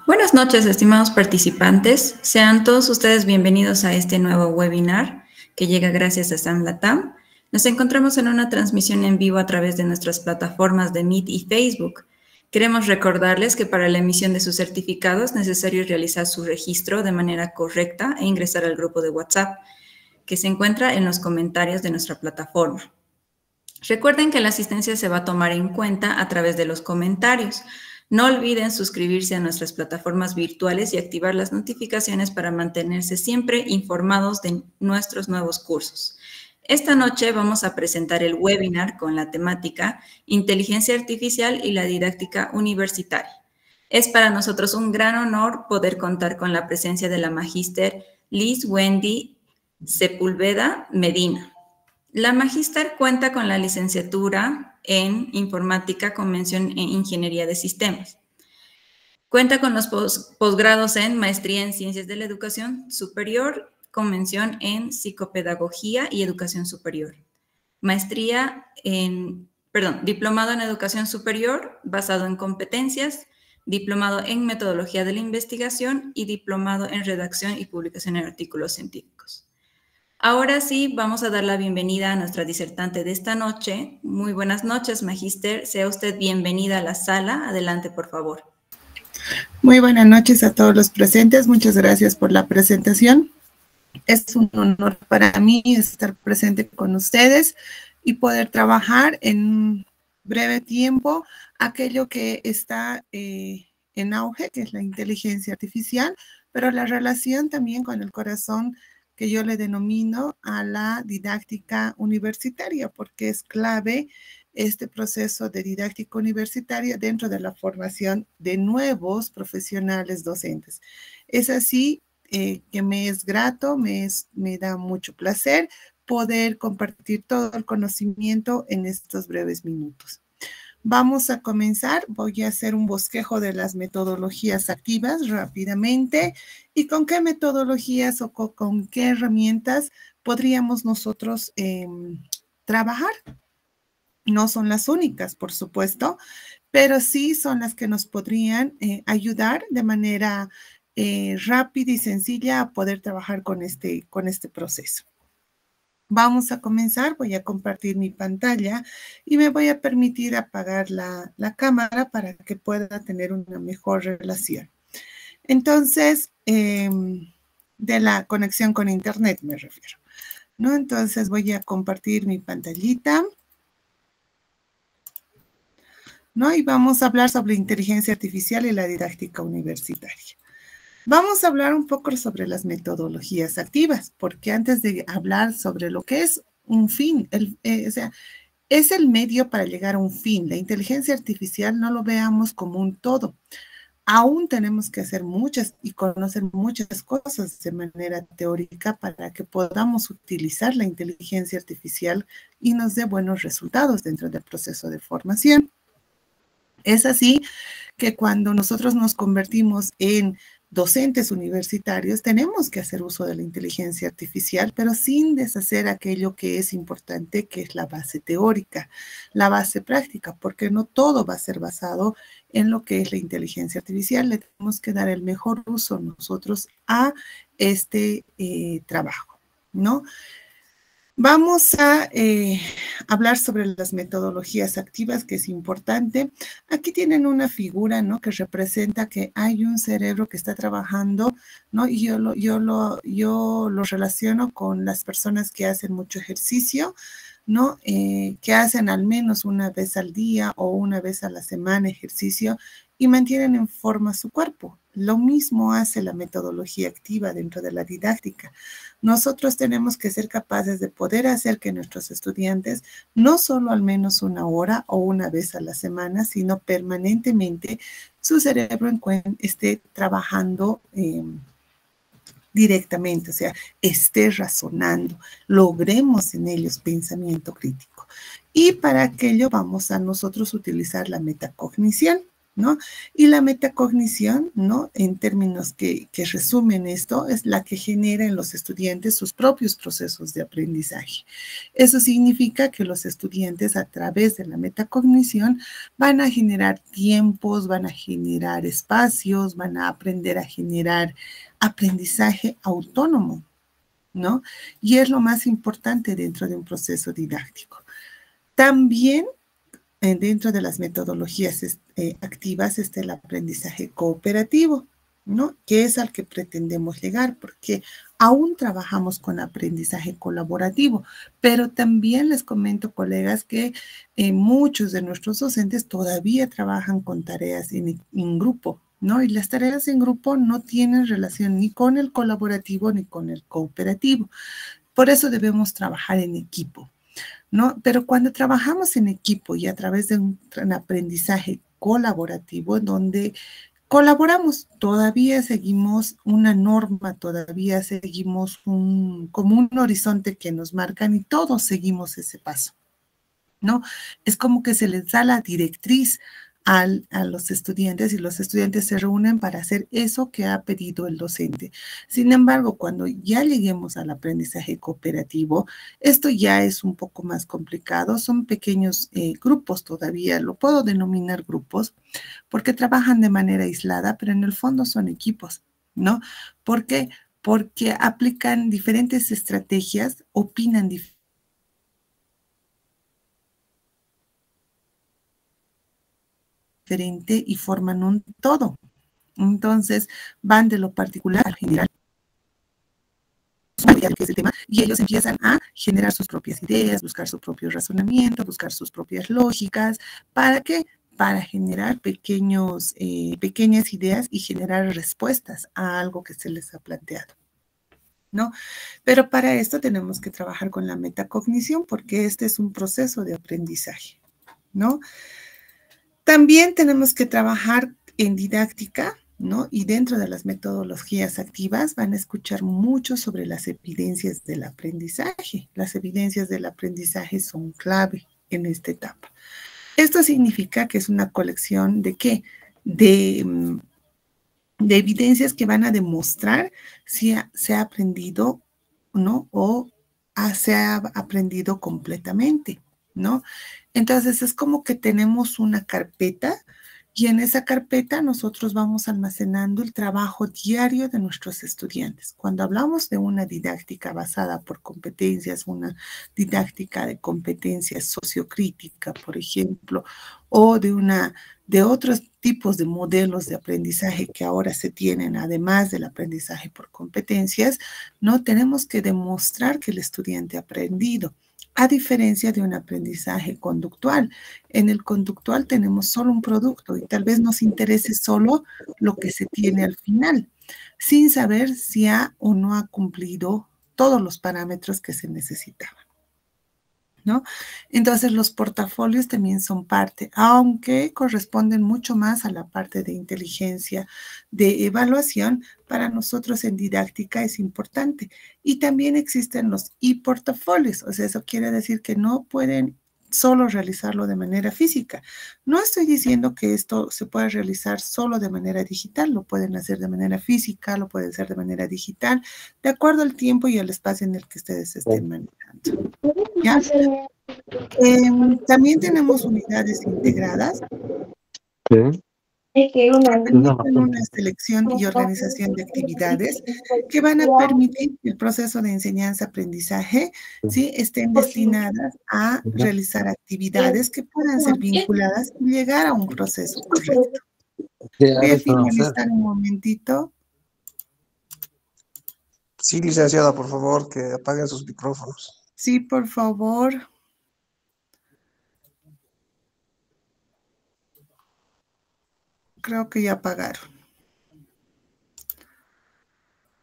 Buenas noches, estimados participantes. Sean todos ustedes bienvenidos a este nuevo webinar que llega gracias a SAM Latam. Nos encontramos en una transmisión en vivo a través de nuestras plataformas de Meet y Facebook. Queremos recordarles que para la emisión de sus certificados es necesario realizar su registro de manera correcta e ingresar al grupo de WhatsApp que se encuentra en los comentarios de nuestra plataforma. Recuerden que la asistencia se va a tomar en cuenta a través de los comentarios. No olviden suscribirse a nuestras plataformas virtuales y activar las notificaciones para mantenerse siempre informados de nuestros nuevos cursos. Esta noche vamos a presentar el webinar con la temática Inteligencia Artificial y la Didáctica Universitaria. Es para nosotros un gran honor poder contar con la presencia de la magíster Liz Wendy Sepúlveda Medina. La magíster cuenta con la licenciatura en Informática con mención en Ingeniería de Sistemas. Cuenta con los posgrados en Maestría en Ciencias de la Educación Superior con mención en Psicopedagogía y Educación Superior. Diplomado en Educación Superior basado en competencias, diplomado en Metodología de la Investigación y diplomado en Redacción y Publicación de Artículos Científicos. Ahora sí, vamos a dar la bienvenida a nuestra disertante de esta noche. Muy buenas noches, magíster. Sea usted bienvenida a la sala. Adelante, por favor. Muy buenas noches a todos los presentes. Muchas gracias por la presentación. Es un honor para mí estar presente con ustedes y poder trabajar en breve tiempo aquello que está en auge, que es la inteligencia artificial, pero la relación también con el corazón que yo le denomino a la didáctica universitaria, porque es clave este proceso de didáctica universitaria dentro de la formación de nuevos profesionales docentes. Es así que me es grato, me da mucho placer poder compartir todo el conocimiento en estos breves minutos. Vamos a comenzar. Voy a hacer un bosquejo de las metodologías activas rápidamente y con qué metodologías o con qué herramientas podríamos nosotros trabajar. No son las únicas, por supuesto, pero sí son las que nos podrían ayudar de manera rápida y sencilla a poder trabajar con este proceso. Vamos a comenzar, voy a compartir mi pantalla y me voy a permitir apagar la cámara para que pueda tener una mejor relación. Entonces, de la conexión con internet me refiero, ¿no? Entonces voy a compartir mi pantallita, ¿no? Y vamos a hablar sobre inteligencia artificial y la didáctica universitaria. Vamos a hablar un poco sobre las metodologías activas, porque antes de hablar sobre lo que es un fin, es el medio para llegar a un fin. La inteligencia artificial no lo veamos como un todo. Aún tenemos que hacer muchas y conocer muchas cosas de manera teórica para que podamos utilizar la inteligencia artificial y nos dé buenos resultados dentro del proceso de formación. Es así que cuando nosotros nos convertimos en docentes universitarios, tenemos que hacer uso de la inteligencia artificial, pero sin deshacer aquello que es importante, que es la base teórica, la base práctica, porque no todo va a ser basado en lo que es la inteligencia artificial. Le tenemos que dar el mejor uso nosotros a este trabajo, ¿no? Vamos a hablar sobre las metodologías activas, que es importante. Aquí tienen una figura, ¿no?, que representa que hay un cerebro que está trabajando, ¿no? Y yo lo relaciono con las personas que hacen mucho ejercicio, ¿no? Que hacen al menos una vez al día o una vez a la semana ejercicio y mantienen en forma su cuerpo. Lo mismo hace la metodología activa dentro de la didáctica. Nosotros tenemos que ser capaces de poder hacer que nuestros estudiantes no solo al menos una hora o una vez a la semana, sino permanentemente su cerebro esté trabajando directamente, o sea, esté razonando, logremos en ellos pensamiento crítico. Y para aquello vamos a nosotros utilizar la metacognición. ¿no? Y la metacognición, ¿no? En términos que resumen esto, es la que genera en los estudiantes sus propios procesos de aprendizaje. Eso significa que los estudiantes a través de la metacognición van a generar tiempos, van a generar espacios, van a aprender a generar aprendizaje autónomo, ¿no? Y es lo más importante dentro de un proceso didáctico. También dentro de las metodologías activas está el aprendizaje cooperativo, ¿no? Que es al que pretendemos llegar, porque aún trabajamos con aprendizaje colaborativo, pero también les comento, colegas, que muchos de nuestros docentes todavía trabajan con tareas en grupo, ¿no? Y las tareas en grupo no tienen relación ni con el colaborativo ni con el cooperativo. Por eso debemos trabajar en equipo, ¿no? Pero cuando trabajamos en equipo y a través de un aprendizaje colaborativo, en donde colaboramos, todavía seguimos una norma, todavía seguimos como un horizonte que nos marcan y todos seguimos ese paso, ¿no? Es como que se les da la directriz a los estudiantes y los estudiantes se reúnen para hacer eso que ha pedido el docente. Sin embargo, cuando ya lleguemos al aprendizaje cooperativo, esto ya es un poco más complicado. Son pequeños grupos todavía, lo puedo denominar grupos, porque trabajan de manera aislada, pero en el fondo son equipos, ¿no? ¿Por qué? Porque aplican diferentes estrategias, opinan diferente y forman un todo. Entonces, van de lo particular al general, que es el tema, y ellos empiezan a generar sus propias ideas, buscar su propio razonamiento, buscar sus propias lógicas. ¿Para qué? Para generar pequeñas ideas y generar respuestas a algo que se les ha planteado, ¿no? Pero para esto tenemos que trabajar con la metacognición porque este es un proceso de aprendizaje, ¿no? También tenemos que trabajar en didáctica, ¿no? Y dentro de las metodologías activas van a escuchar mucho sobre las evidencias del aprendizaje. Las evidencias del aprendizaje son clave en esta etapa. Esto significa que es una colección de ¿qué? De evidencias que van a demostrar si se ha aprendido, ¿no? O se ha aprendido completamente, ¿no? Entonces es como que tenemos una carpeta y en esa carpeta nosotros vamos almacenando el trabajo diario de nuestros estudiantes. Cuando hablamos de una didáctica basada por competencias, una didáctica de competencias sociocrítica, por ejemplo, o de otros tipos de modelos de aprendizaje que ahora se tienen, además del aprendizaje por competencias, no tenemos que demostrar que el estudiante ha aprendido, a diferencia de un aprendizaje conductual. En el conductual tenemos solo un producto y tal vez nos interese solo lo que se tiene al final, sin saber si ha o no ha cumplido todos los parámetros que se necesitaban, ¿no? Entonces los portafolios también son parte, aunque corresponden mucho más a la parte de inteligencia de evaluación. Para nosotros en didáctica es importante. Y también existen los e-portafolios, o sea, eso quiere decir que no pueden solo realizarlo de manera física. No estoy diciendo que esto se pueda realizar solo de manera digital, lo pueden hacer de manera física, lo pueden hacer de manera digital, de acuerdo al tiempo y al espacio en el que ustedes estén manejando. ¿Ya? También tenemos unidades integradas que permiten una selección y organización de actividades que van a permitir que el proceso de enseñanza-aprendizaje, ¿sí?, estén destinadas a realizar actividades que puedan ser vinculadas y llegar a un proceso correcto. Voy a finalizar un momentito. Sí, licenciada, por favor, que apaguen sus micrófonos. Sí, por favor. Creo que ya apagaron.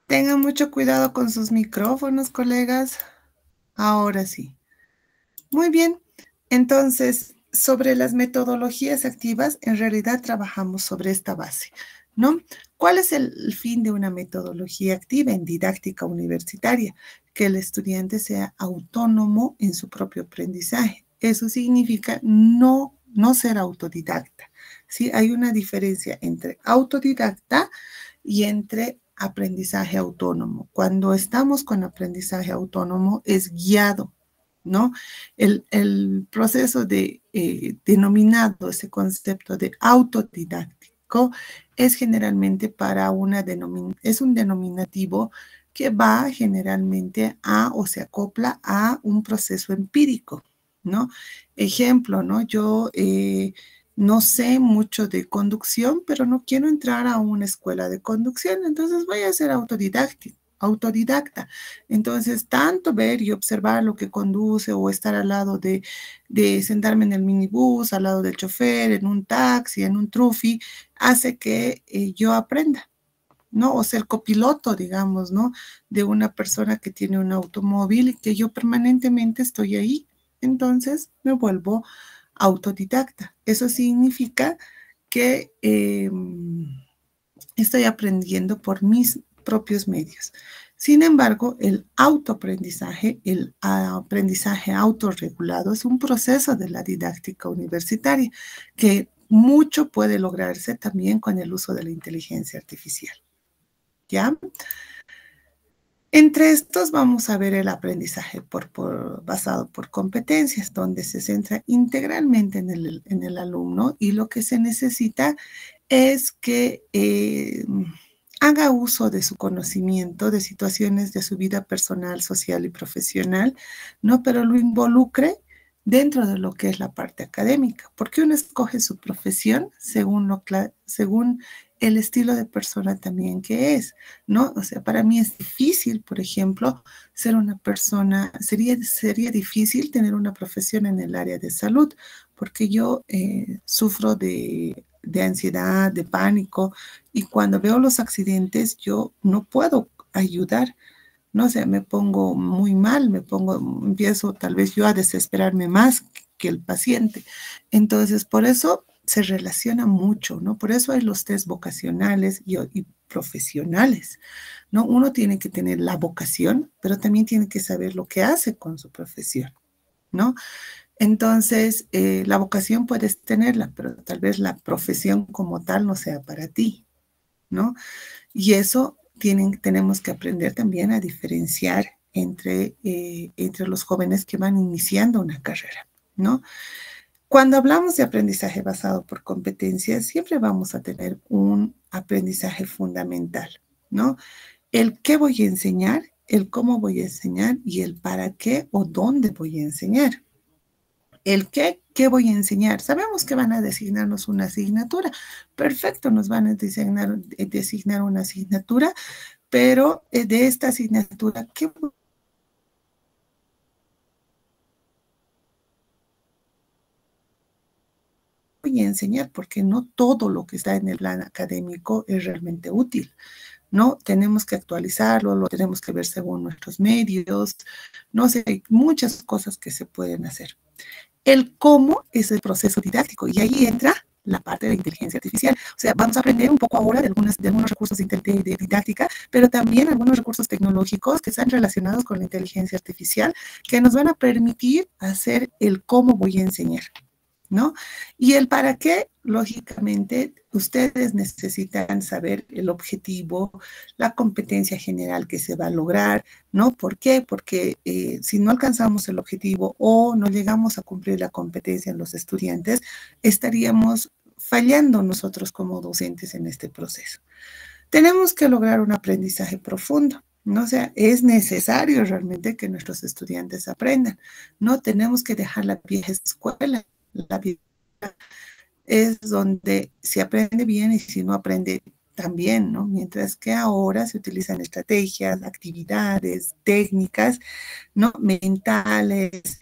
Tengan mucho cuidado con sus micrófonos, colegas. Ahora sí. Muy bien. Entonces, sobre las metodologías activas, en realidad trabajamos sobre esta base, ¿no? ¿Cuál es el fin de una metodología activa en didáctica universitaria? Que el estudiante sea autónomo en su propio aprendizaje. Eso significa no ser autodidacta, ¿sí? Hay una diferencia entre autodidacta y entre aprendizaje autónomo. Cuando estamos con aprendizaje autónomo es guiado, ¿no? El proceso de denominado, ese concepto de autodidáctico, es generalmente para es un denominativo que va generalmente a o se acopla a un proceso empírico, ¿no? Ejemplo, ¿no? Yo no sé mucho de conducción, pero no quiero entrar a una escuela de conducción, entonces voy a ser autodidacta. Entonces, tanto ver y observar lo que conduce o estar al lado de sentarme en el minibús, al lado del chofer, en un taxi, en un trufi, hace que yo aprenda, ¿no? O ser copiloto, digamos, ¿no? De una persona que tiene un automóvil y que yo permanentemente estoy ahí. Entonces, me vuelvo autodidacta. Eso significa que estoy aprendiendo por mis propios medios. Sin embargo, el autoaprendizaje, el aprendizaje autorregulado es un proceso de la didáctica universitaria que mucho puede lograrse también con el uso de la inteligencia artificial. ¿Ya? Entre estos vamos a ver el aprendizaje basado por competencias, donde se centra integralmente en el alumno y lo que se necesita es que haga uso de su conocimiento, de situaciones de su vida personal, social y profesional, ¿no? Pero lo involucre dentro de lo que es la parte académica, porque uno escoge su profesión según el estilo de persona también que es, ¿no? O sea, para mí es difícil, por ejemplo, ser una persona, sería difícil tener una profesión en el área de salud, porque yo sufro de ansiedad, de pánico, y cuando veo los accidentes, yo no puedo ayudar, ¿no? O sea, me pongo muy mal, empiezo tal vez yo a desesperarme más que el paciente. Entonces, por eso se relaciona mucho, ¿no? Por eso hay los test vocacionales y profesionales, ¿no? Uno tiene que tener la vocación, pero también tiene que saber lo que hace con su profesión, ¿no? Entonces, la vocación puedes tenerla, pero tal vez la profesión como tal no sea para ti, ¿no? Y eso tenemos que aprender también a diferenciar entre los jóvenes que van iniciando una carrera, ¿no? Cuando hablamos de aprendizaje basado por competencias, siempre vamos a tener un aprendizaje fundamental, ¿no? El qué voy a enseñar, el cómo voy a enseñar y el para qué o dónde voy a enseñar. El qué voy a enseñar. Sabemos que van a designarnos una asignatura. Perfecto, nos van a designar una asignatura, pero de esta asignatura, ¿qué voy a enseñar? Porque no todo lo que está en el plan académico es realmente útil, ¿no? Tenemos que actualizarlo, lo tenemos que ver según nuestros medios, no sé, hay muchas cosas que se pueden hacer. El cómo es el proceso didáctico y ahí entra la parte de inteligencia artificial. O sea, vamos a aprender un poco ahora de algunos recursos de didáctica, pero también algunos recursos tecnológicos que están relacionados con la inteligencia artificial que nos van a permitir hacer el cómo voy a enseñar, ¿no? Y el para qué, lógicamente, ustedes necesitan saber el objetivo, la competencia general que se va a lograr, ¿no? ¿Por qué? Porque si no alcanzamos el objetivo o no llegamos a cumplir la competencia en los estudiantes, estaríamos fallando nosotros como docentes en este proceso. Tenemos que lograr un aprendizaje profundo, ¿no? O sea, es necesario realmente que nuestros estudiantes aprendan. No tenemos que dejar la vieja escuela. La vida es donde se aprende bien y si no aprende también, ¿no? Mientras que ahora se utilizan estrategias, actividades, técnicas, ¿no? Mentales,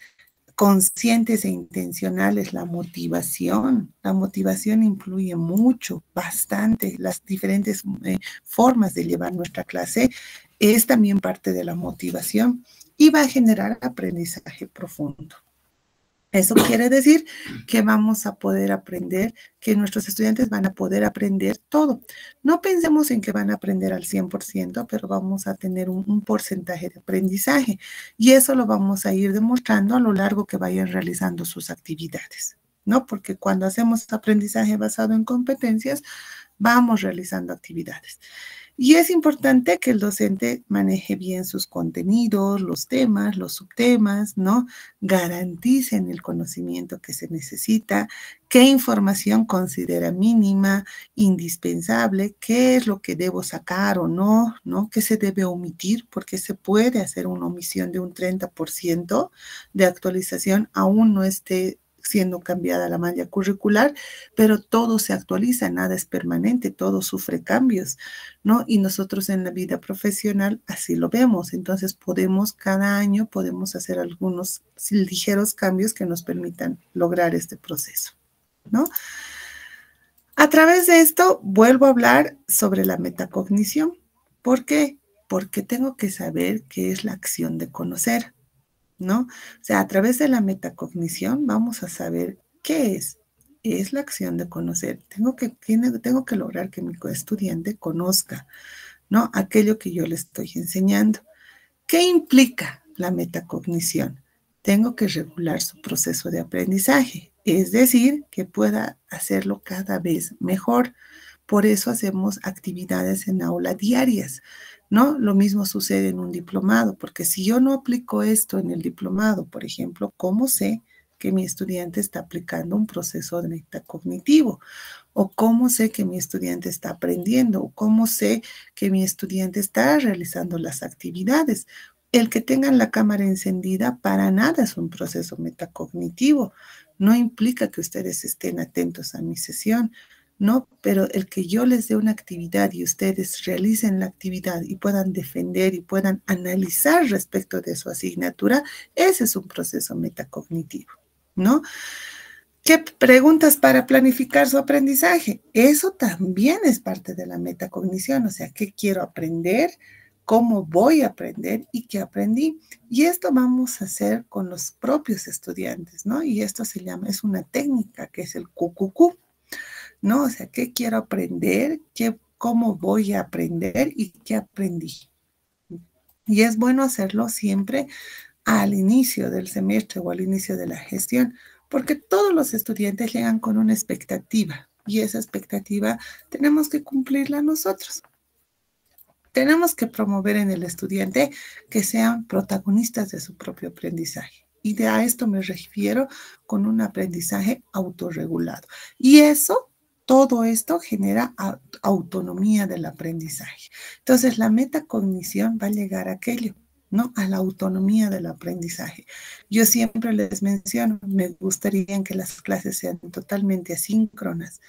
conscientes e intencionales. La motivación influye mucho, bastante. Las diferentes formas de llevar nuestra clase es también parte de la motivación y va a generar aprendizaje profundo. Eso quiere decir que vamos a poder aprender, que nuestros estudiantes van a poder aprender todo. No pensemos en que van a aprender al 100%, pero vamos a tener un porcentaje de aprendizaje y eso lo vamos a ir demostrando a lo largo que vayan realizando sus actividades, ¿no? Porque cuando hacemos aprendizaje basado en competencias, vamos realizando actividades. Y es importante que el docente maneje bien sus contenidos, los temas, los subtemas, ¿no? Garanticen el conocimiento que se necesita, qué información considera mínima, indispensable, qué es lo que debo sacar o no, ¿no? ¿Qué se debe omitir? Porque se puede hacer una omisión de un 30% de actualización, aún no esté siendo cambiada la malla curricular, pero todo se actualiza, nada es permanente, todo sufre cambios, ¿no? Y nosotros en la vida profesional así lo vemos, entonces cada año podemos hacer algunos ligeros cambios que nos permitan lograr este proceso, ¿no? A través de esto vuelvo a hablar sobre la metacognición. ¿Por qué? Porque tengo que saber qué es la acción de conocer, ¿no? O sea, a través de la metacognición vamos a saber qué es. Es la acción de conocer. Tengo que lograr que mi estudiante conozca, ¿no? Aquello que yo le estoy enseñando. ¿Qué implica la metacognición? Tengo que regular su proceso de aprendizaje, es decir, que pueda hacerlo cada vez mejor. Por eso hacemos actividades en aula diarias, ¿no? Lo mismo sucede en un diplomado, porque si yo no aplico esto en el diplomado, por ejemplo, ¿cómo sé que mi estudiante está aplicando un proceso de metacognitivo? ¿O cómo sé que mi estudiante está aprendiendo? ¿O cómo sé que mi estudiante está realizando las actividades? El que tengan la cámara encendida para nada es un proceso metacognitivo. No implica que ustedes estén atentos a mi sesión, ¿no? Pero el que yo les dé una actividad y ustedes realicen la actividad y puedan defender y puedan analizar respecto de su asignatura, ese es un proceso metacognitivo, ¿no? ¿Qué preguntas para planificar su aprendizaje? Eso también es parte de la metacognición, o sea, ¿qué quiero aprender? ¿Cómo voy a aprender? ¿Y qué aprendí? Y esto vamos a hacer con los propios estudiantes, ¿no? Y esto es una técnica que es el QQQ, ¿no? O sea, ¿qué quiero aprender? ¿Cómo voy a aprender? ¿Y qué aprendí? Y es bueno hacerlo siempre al inicio del semestre o al inicio de la gestión, porque todos los estudiantes llegan con una expectativa y esa expectativa tenemos que cumplirla nosotros. Tenemos que promover en el estudiante que sean protagonistas de su propio aprendizaje. Y a esto me refiero con un aprendizaje autorregulado. Y todo esto genera autonomía del aprendizaje. Entonces, la metacognición va a llegar a aquello, ¿no? A la autonomía del aprendizaje. Yo siempre les menciono, me gustaría que las clases sean totalmente asíncronas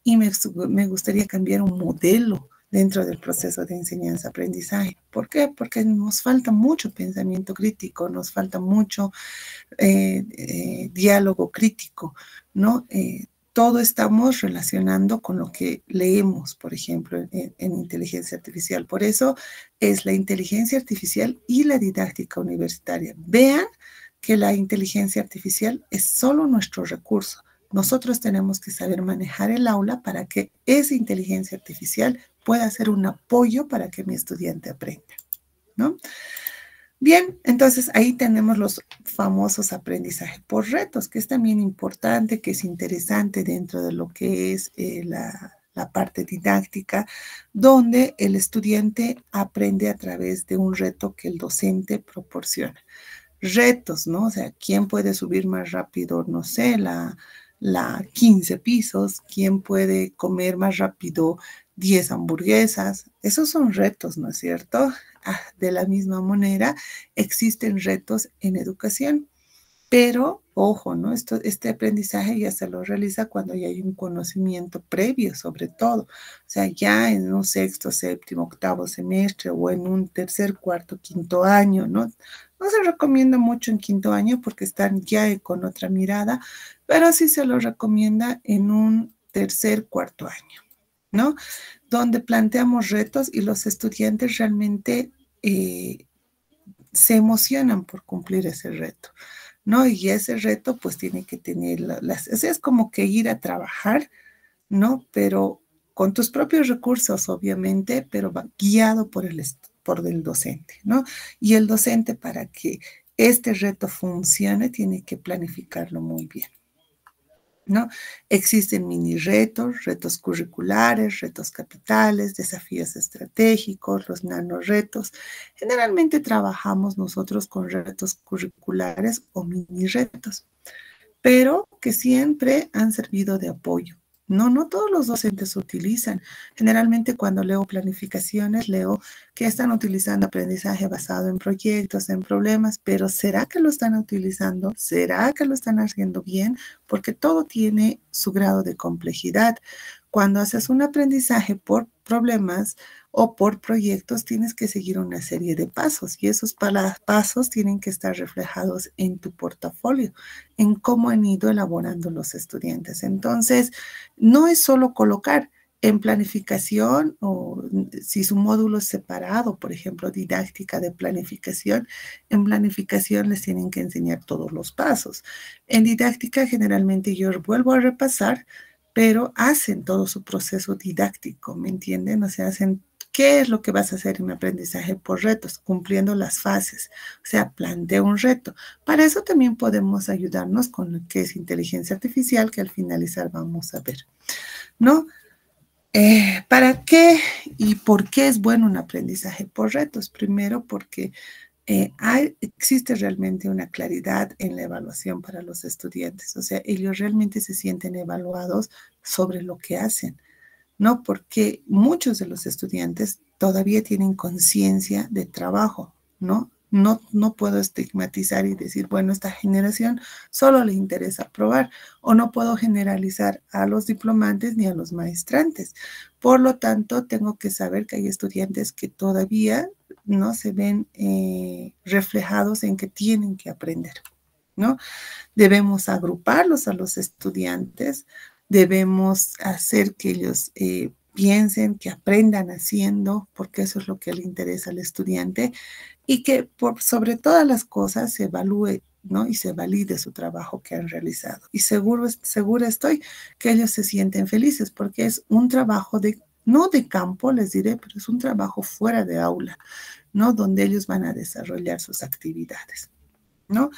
y me gustaría cambiar un modelo dentro del proceso de enseñanza-aprendizaje. ¿Por qué? Porque nos falta mucho pensamiento crítico, nos falta mucho diálogo crítico, ¿no? Todo estamos relacionando con lo que leemos, por ejemplo, en inteligencia artificial. Por eso es la inteligencia artificial y la didáctica universitaria. Vean que la inteligencia artificial es solo nuestro recurso. Nosotros tenemos que saber manejar el aula para que esa inteligencia artificial pueda ser un apoyo para que mi estudiante aprenda, ¿no? Bien, entonces ahí tenemos los famosos aprendizajes por retos, que es también importante, que es interesante dentro de lo que es la parte didáctica, donde el estudiante aprende a través de un reto que el docente proporciona. Retos, ¿no? O sea, ¿quién puede subir más rápido, no sé, la 15 pisos? ¿Quién puede comer más rápido 10 hamburguesas? Esos son retos, ¿no es cierto? De la misma manera, existen retos en educación, pero ojo, ¿no? Este aprendizaje ya se lo realiza cuando ya hay un conocimiento previo, sobre todo. O sea, ya en un sexto, séptimo, octavo semestre o en un tercer, cuarto, quinto año, ¿no? No se recomienda mucho en quinto año porque están ya con otra mirada, pero sí se lo recomienda en un tercer, cuarto año, ¿no? Donde planteamos retos y los estudiantes realmente se emocionan por cumplir ese reto, ¿no? Y ese reto pues tiene que tener es como que ir a trabajar, ¿no? Pero con tus propios recursos, obviamente, pero guiado por el docente, ¿no? Y el docente, para que este reto funcione, tiene que planificarlo muy bien. ¿no? Existen mini retos, retos curriculares, retos capitales, desafíos estratégicos, los nanoretos. Generalmente trabajamos nosotros con retos curriculares o mini retos, pero que siempre han servido de apoyo. No todos los docentes utilizan. Generalmente cuando leo planificaciones, leo que están utilizando aprendizaje basado en proyectos, en problemas, pero ¿será que lo están utilizando? ¿Será que lo están haciendo bien? Porque todo tiene su grado de complejidad. Cuando haces un aprendizaje por problemas o por proyectos, tienes que seguir una serie de pasos y esos pasos tienen que estar reflejados en tu portafolio, en cómo han ido elaborando los estudiantes. Entonces, no es solo colocar en planificación o si su módulo es separado, por ejemplo, didáctica de planificación, en planificación les tienen que enseñar todos los pasos. En didáctica generalmente yo vuelvo a repasar, pero hacen todo su proceso didáctico, ¿me entienden? O sea, hacen qué es lo que vas a hacer en aprendizaje por retos, cumpliendo las fases. O sea, plantea un reto. Para eso también podemos ayudarnos con lo que es inteligencia artificial, que al finalizar vamos a ver, ¿no? ¿Para qué y por qué es bueno un aprendizaje por retos? Primero, porque existe realmente una claridad en la evaluación para los estudiantes. O sea, ellos realmente se sienten evaluados sobre lo que hacen, ¿no? Porque muchos de los estudiantes todavía tienen conciencia de trabajo, ¿no? No puedo estigmatizar y decir, bueno, esta generación solo le interesa probar, o no puedo generalizar a los diplomantes ni a los maestrantes. Por lo tanto, tengo que saber que hay estudiantes que todavía no se ven reflejados en que tienen que aprender, ¿no? Debemos agruparlos a los estudiantes, debemos hacer que ellos piensen, que aprendan haciendo, porque eso es lo que le interesa al estudiante, y que sobre todas las cosas se evalúe, ¿no? Y se valide su trabajo que han realizado. Y segura estoy que ellos se sienten felices porque es un trabajo no de campo, les diré, pero es un trabajo fuera de aula, ¿no? Donde ellos van a desarrollar sus actividades, ¿no?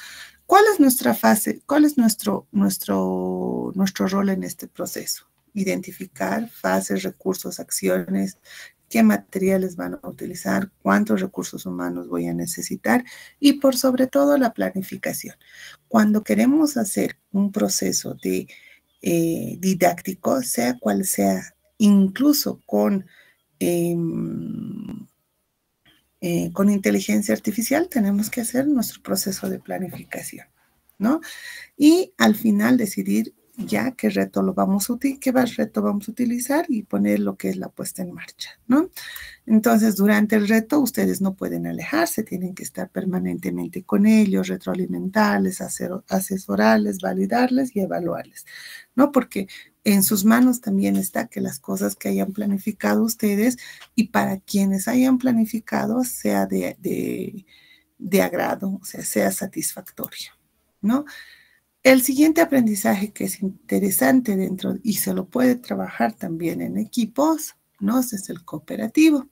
¿Cuál es nuestra fase? ¿Cuál es nuestro rol en este proceso? Identificar fases, recursos, acciones, qué materiales van a utilizar, cuántos recursos humanos voy a necesitar y por sobre todo la planificación. Cuando queremos hacer un proceso de didáctico, sea cual sea, incluso con inteligencia artificial tenemos que hacer nuestro proceso de planificación, ¿no? Y al final decidir ya qué reto vamos a utilizar y poner lo que es la puesta en marcha, ¿no? Entonces, durante el reto, ustedes no pueden alejarse, tienen que estar permanentemente con ellos, retroalimentarles, asesorarles, validarles y evaluarles, ¿no? Porque en sus manos también está que las cosas que hayan planificado ustedes y para quienes hayan planificado sea de agrado, o sea satisfactorio, ¿no? El siguiente aprendizaje que es interesante dentro y se lo puede trabajar también en equipos, ¿no? Es el cooperativo,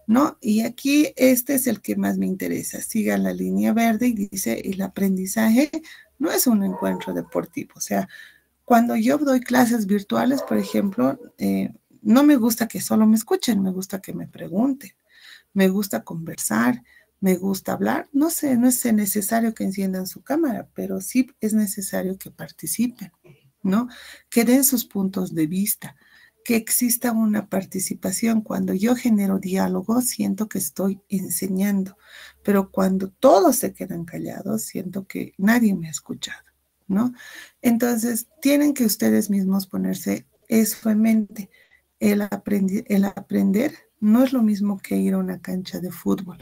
¿no? Y aquí este es el que más me interesa. Sigan la línea verde y dice, el aprendizaje no es un encuentro deportivo. O sea, cuando yo doy clases virtuales, por ejemplo, no me gusta que solo me escuchen, me gusta que me pregunten, me gusta conversar, me gusta hablar. No sé, no es necesario que enciendan su cámara, pero sí es necesario que participen, ¿no? Que den sus puntos de vista, que exista una participación. Cuando yo genero diálogo, siento que estoy enseñando, pero cuando todos se quedan callados, siento que nadie me ha escuchado, ¿no? Entonces, tienen que ustedes mismos ponerse eso en mente. El aprender no es lo mismo que ir a una cancha de fútbol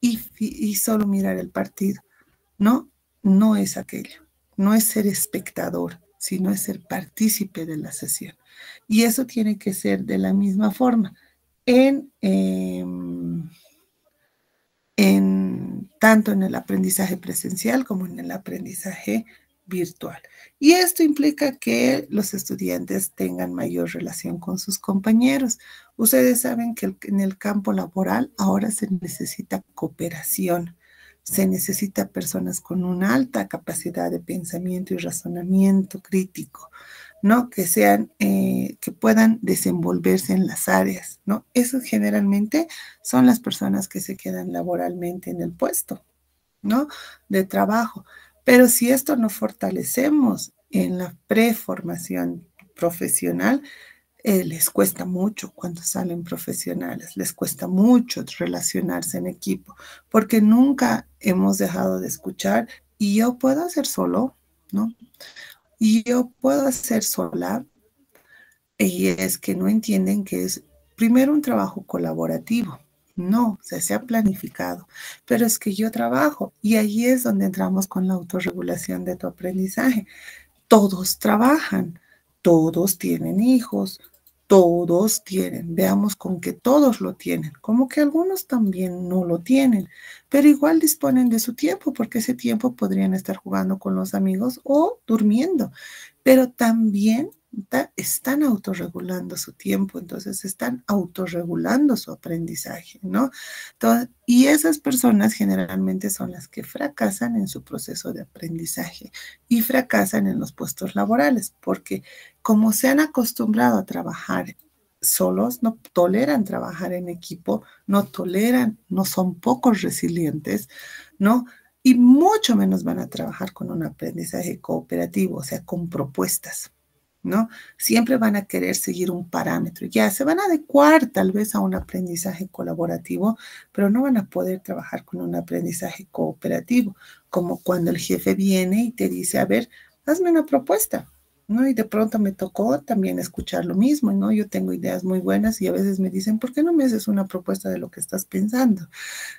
y solo mirar el partido. No, no es aquello. No es ser espectador, sino es ser partícipe de la sesión. Y eso tiene que ser de la misma forma tanto en el aprendizaje presencial como en el aprendizaje virtual. Y esto implica que los estudiantes tengan mayor relación con sus compañeros. Ustedes saben que en el campo laboral ahora se necesita cooperación. Se necesita personas con una alta capacidad de pensamiento y razonamiento crítico, ¿no? Que sean, que puedan desenvolverse en las áreas, ¿no? Esos generalmente son las personas que se quedan laboralmente en el puesto, ¿no? De trabajo. Pero si esto no fortalecemos en la preformación profesional, les cuesta mucho cuando salen profesionales, les cuesta mucho relacionarse en equipo, porque nunca hemos dejado de escuchar y yo puedo hacer solo, ¿no? Y yo puedo hacer sola, y es que no entienden que es primero un trabajo colaborativo. No, o sea, se ha planificado, pero es que yo trabajo y ahí es donde entramos con la autorregulación de tu aprendizaje. Todos trabajan, todos tienen hijos, todos tienen, veamos con que todos lo tienen, como que algunos también no lo tienen, pero igual disponen de su tiempo, porque ese tiempo podrían estar jugando con los amigos o durmiendo, pero también están autorregulando su tiempo, entonces están autorregulando su aprendizaje, ¿no? Entonces, y esas personas generalmente son las que fracasan en su proceso de aprendizaje y fracasan en los puestos laborales, porque como se han acostumbrado a trabajar solos, no toleran trabajar en equipo, no toleran, no son pocos resilientes, ¿no? Y mucho menos van a trabajar con un aprendizaje cooperativo, o sea, con propuestas, ¿no? Siempre van a querer seguir un parámetro. Ya se van a adecuar tal vez a un aprendizaje colaborativo, pero no van a poder trabajar con un aprendizaje cooperativo, como cuando el jefe viene y te dice, a ver, hazme una propuesta, ¿no? Y de pronto me tocó también escuchar lo mismo, ¿no? Yo tengo ideas muy buenas y a veces me dicen, ¿por qué no me haces una propuesta de lo que estás pensando?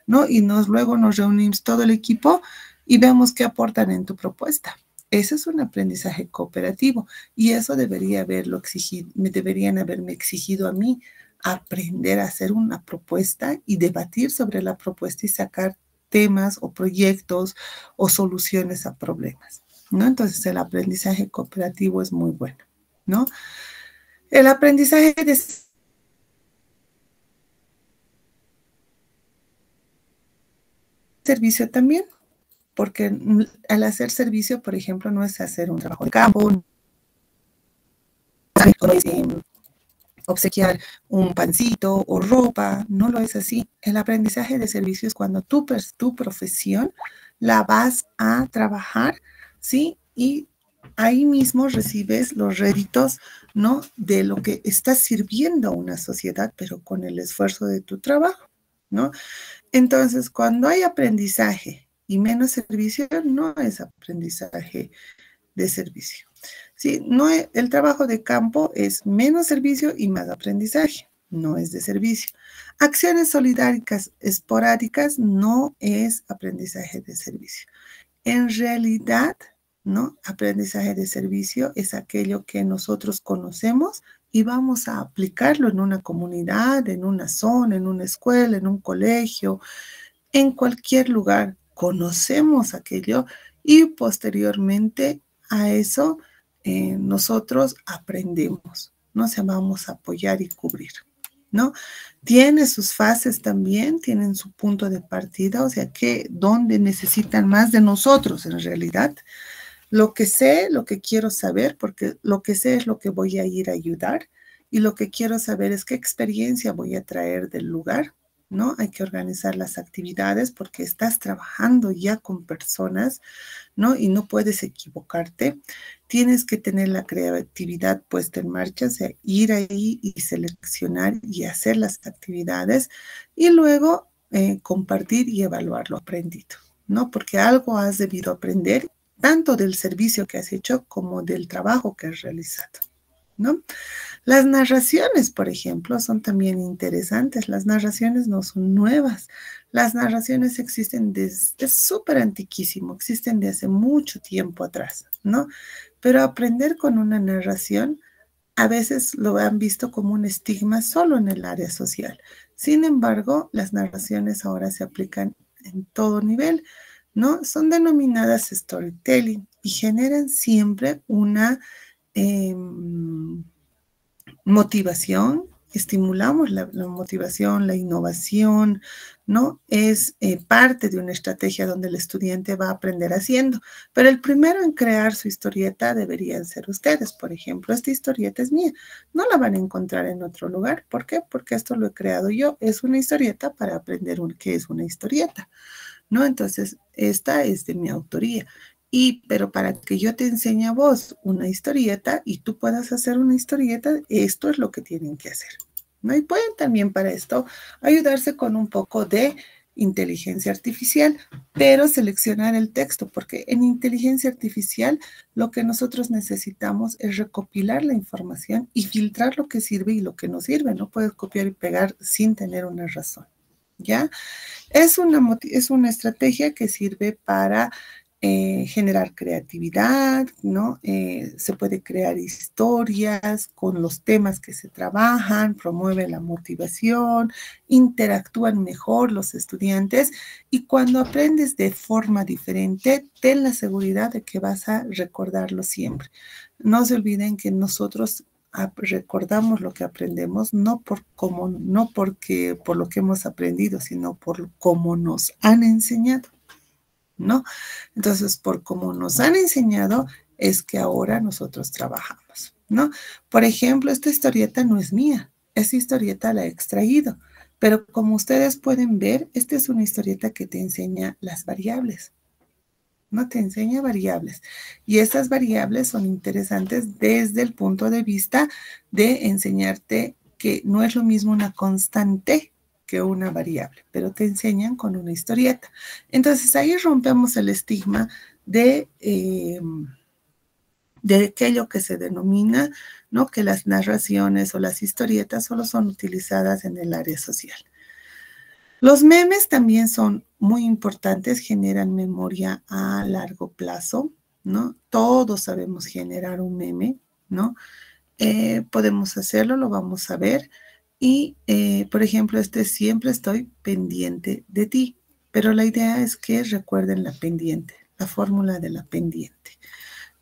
¿No? Y luego nos reunimos todo el equipo y vemos qué aportan en tu propuesta. Ese es un aprendizaje cooperativo y eso deberían haberme exigido a mí aprender a hacer una propuesta y debatir sobre la propuesta y sacar temas o proyectos o soluciones a problemas, ¿no? Entonces el aprendizaje cooperativo es muy bueno, ¿no? El aprendizaje de servicio también, porque al hacer servicio, por ejemplo, no es hacer un trabajo de campo, no es obsequiar un pancito o ropa, no lo es así. El aprendizaje de servicio es cuando tu profesión la vas a trabajar, ¿sí? Y ahí mismo recibes los réditos, ¿no? De lo que estás sirviendo a una sociedad, pero con el esfuerzo de tu trabajo, ¿no? Entonces, cuando hay aprendizaje y menos servicio, no es aprendizaje de servicio. Sí, no es, el trabajo de campo es menos servicio y más aprendizaje, no es de servicio. Acciones solidarias esporádicas no es aprendizaje de servicio. En realidad, ¿no? Aprendizaje de servicio es aquello que nosotros conocemos y vamos a aplicarlo en una comunidad, en una zona, en una escuela, en un colegio, en cualquier lugar. Conocemos aquello y posteriormente a eso nosotros aprendemos, ¿no? O sea, vamos a apoyar y cubrir, ¿no? Tiene sus fases también, tienen su punto de partida, o sea, que donde necesitan más de nosotros en realidad. Lo que sé, lo que quiero saber, porque lo que sé es lo que voy a ir a ayudar y lo que quiero saber es qué experiencia voy a traer del lugar, ¿no? Hay que organizar las actividades porque estás trabajando ya con personas, ¿no? Y no puedes equivocarte. Tienes que tener la creatividad puesta en marcha, o sea, ir ahí y seleccionar y hacer las actividades y luego compartir y evaluar lo aprendido, ¿no? Porque algo has debido aprender tanto del servicio que has hecho como del trabajo que has realizado, ¿no? Las narraciones, por ejemplo, son también interesantes. Las narraciones no son nuevas. Las narraciones existen desde súper antiquísimo, existen desde hace mucho tiempo atrás, ¿no? Pero aprender con una narración a veces lo han visto como un estigma solo en el área social. Sin embargo, las narraciones ahora se aplican en todo nivel, ¿no? Son denominadas storytelling y generan siempre una motivación estimulamos la motivación, la innovación, ¿no? Es parte de una estrategia donde el estudiante va a aprender haciendo. Pero el primero en crear su historieta deberían ser ustedes. Por ejemplo, esta historieta es mía. No la van a encontrar en otro lugar. ¿Por qué? Porque esto lo he creado yo. Es una historieta para aprender qué es una historieta, ¿no? Entonces, esta es de mi autoría. Pero para que yo te enseñe a vos una historieta y tú puedas hacer una historieta, esto es lo que tienen que hacer, ¿no? Y pueden también para esto ayudarse con un poco de inteligencia artificial, pero seleccionar el texto, porque en inteligencia artificial lo que nosotros necesitamos es recopilar la información y filtrar lo que sirve y lo que no sirve. No puedes copiar y pegar sin tener una razón, ¿ya? Es una estrategia que sirve para generar creatividad, ¿no? Se puede crear historias con los temas que se trabajan, promueve la motivación, interactúan mejor los estudiantes y cuando aprendes de forma diferente, ten la seguridad de que vas a recordarlo siempre. No se olviden que nosotros recordamos lo que aprendemos no porque por lo que hemos aprendido, sino por cómo nos han enseñado, ¿no? Entonces, por cómo nos han enseñado es que ahora nosotros trabajamos, ¿no? Por ejemplo, esta historieta no es mía, esta historieta la he extraído, pero como ustedes pueden ver, esta es una historieta que te enseña las variables, ¿no? Te enseña variables. Y estas variables son interesantes desde el punto de vista de enseñarte que no es lo mismo una constante que una variable, pero te enseñan con una historieta. Entonces ahí rompemos el estigma de aquello que se denomina, ¿no? Que las narraciones o las historietas solo son utilizadas en el área social. Los memes también son muy importantes, generan memoria a largo plazo, ¿no? Todos sabemos generar un meme, ¿no? Podemos hacerlo, lo vamos a ver. Y, por ejemplo, siempre estoy pendiente de ti. Pero la idea es que recuerden la pendiente, la fórmula de la pendiente,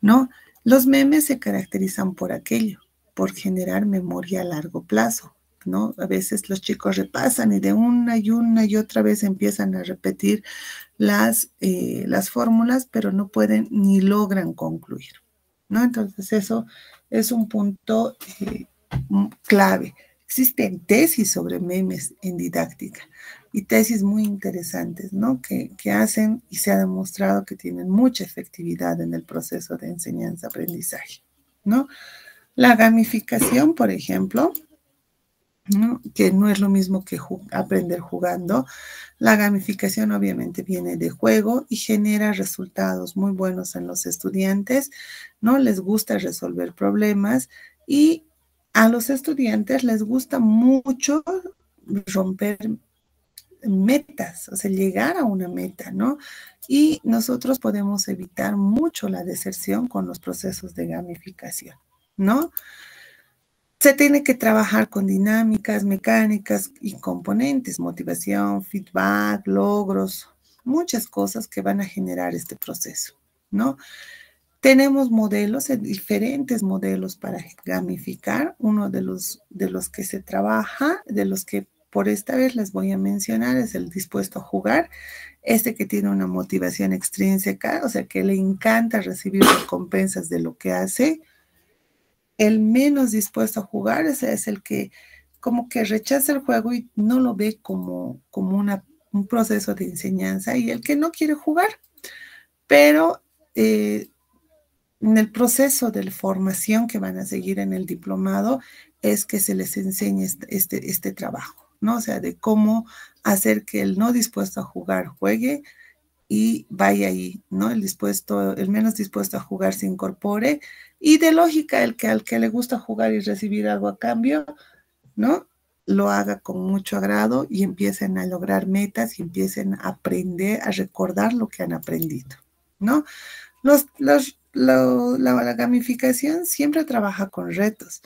¿no? Los memes se caracterizan por aquello, por generar memoria a largo plazo, ¿no? A veces los chicos repasan y de una y otra vez empiezan a repetir las fórmulas, pero no pueden ni logran concluir, ¿no? Entonces eso es un punto clave. Existen tesis sobre memes en didáctica y tesis muy interesantes, ¿no? Que hacen y se ha demostrado que tienen mucha efectividad en el proceso de enseñanza-aprendizaje, ¿no? La gamificación, por ejemplo, ¿no? Que no es lo mismo que aprender jugando. La gamificación obviamente viene de juego y genera resultados muy buenos en los estudiantes, ¿no? Les gusta resolver problemas y a los estudiantes les gusta mucho romper metas, o sea, llegar a una meta, ¿no? Y nosotros podemos evitar mucho la deserción con los procesos de gamificación, ¿no? Se tiene que trabajar con dinámicas, mecánicas y componentes, motivación, feedback, logros, muchas cosas que van a generar este proceso, ¿no? Tenemos modelos, diferentes modelos para gamificar. Uno de los que se trabaja, de los que por esta vez les voy a mencionar, es el dispuesto a jugar. Este que tiene una motivación extrínseca, o sea, que le encanta recibir recompensas de lo que hace. El menos dispuesto a jugar, ese es el que como que rechaza el juego y no lo ve como un proceso de enseñanza, y el que no quiere jugar. Pero en el proceso de formación que van a seguir en el diplomado es que se les enseñe este trabajo, ¿no? O sea, de cómo hacer que el no dispuesto a jugar juegue y vaya ahí, ¿no? El menos dispuesto a jugar se incorpore, y de lógica al que le gusta jugar y recibir algo a cambio, ¿no? Lo haga con mucho agrado y empiecen a lograr metas y empiecen a aprender, a recordar lo que han aprendido, ¿no? La gamificación siempre trabaja con retos.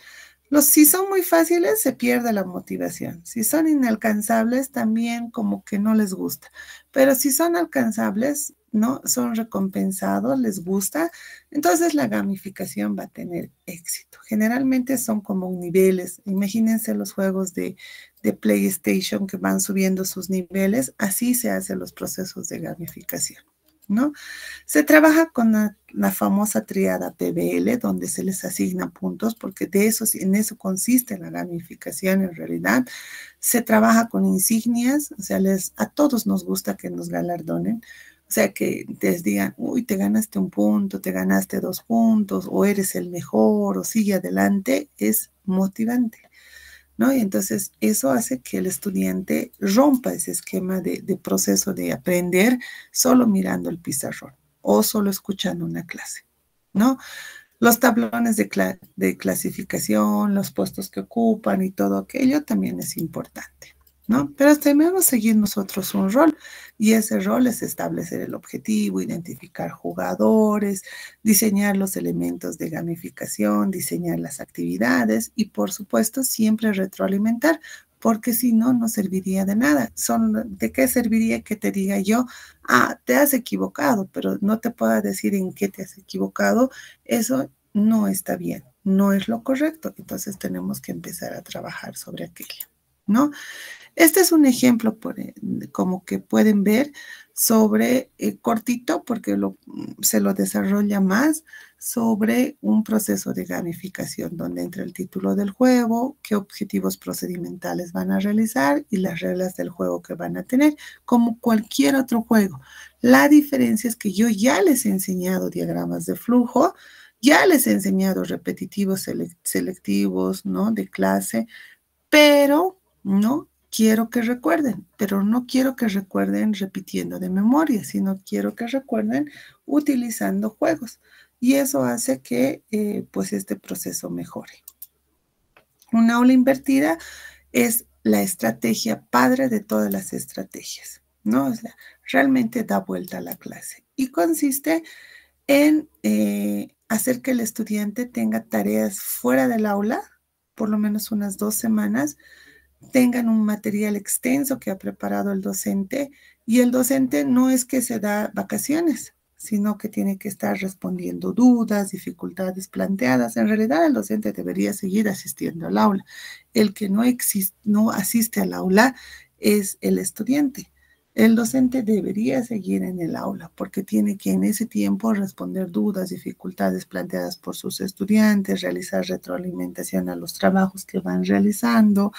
Si son muy fáciles, se pierde la motivación. Si son inalcanzables, también como que no les gusta. Pero si son alcanzables, ¿no? Son recompensados, les gusta, entonces la gamificación va a tener éxito. Generalmente son como niveles. Imagínense los juegos de PlayStation que van subiendo sus niveles. Así se hacen los procesos de gamificación, ¿no? Se trabaja con la famosa tríada PBL, donde se les asigna puntos, porque en eso consiste la gamificación en realidad. Se trabaja con insignias, o sea, a todos nos gusta que nos galardonen. O sea, que les digan, uy, te ganaste 1 punto, te ganaste 2 puntos, o eres el mejor, o sigue adelante, es motivante, ¿no? Y entonces eso hace que el estudiante rompa ese esquema de proceso de aprender solo mirando el pizarrón o solo escuchando una clase, ¿no? Los tablones de clasificación, los puestos que ocupan y todo aquello también es importante, ¿no? Pero debemos seguir nosotros un rol y ese rol es establecer el objetivo, identificar jugadores, diseñar los elementos de gamificación, diseñar las actividades y por supuesto siempre retroalimentar, porque si no, no serviría de nada. ¿De qué serviría que te diga yo, te has equivocado, pero no te puedo decir en qué te has equivocado? Eso no está bien, no es lo correcto. Entonces tenemos que empezar a trabajar sobre aquello, ¿no? Este es un ejemplo, como que pueden ver, sobre cortito, porque se lo desarrolla más, sobre un proceso de gamificación, donde entra el título del juego, qué objetivos procedimentales van a realizar y las reglas del juego que van a tener, como cualquier otro juego. La diferencia es que yo ya les he enseñado diagramas de flujo, ya les he enseñado repetitivos selectivos, ¿no? De clase, pero no quiero que recuerden, pero no quiero que recuerden repitiendo de memoria, sino quiero que recuerden utilizando juegos. Y eso hace que pues este proceso mejore. Una aula invertida es la estrategia padre de todas las estrategias, ¿no? O sea, realmente da vuelta a la clase y consiste en hacer que el estudiante tenga tareas fuera del aula, por lo menos unas 2 semanas, tengan un material extenso que ha preparado el docente y el docente no es que se da vacaciones, sino que tiene que estar respondiendo dudas, dificultades planteadas. En realidad el docente debería seguir asistiendo al aula. El que no asiste al aula es el estudiante. El docente debería seguir en el aula porque tiene que en ese tiempo responder dudas, dificultades planteadas por sus estudiantes, realizar retroalimentación a los trabajos que van realizando,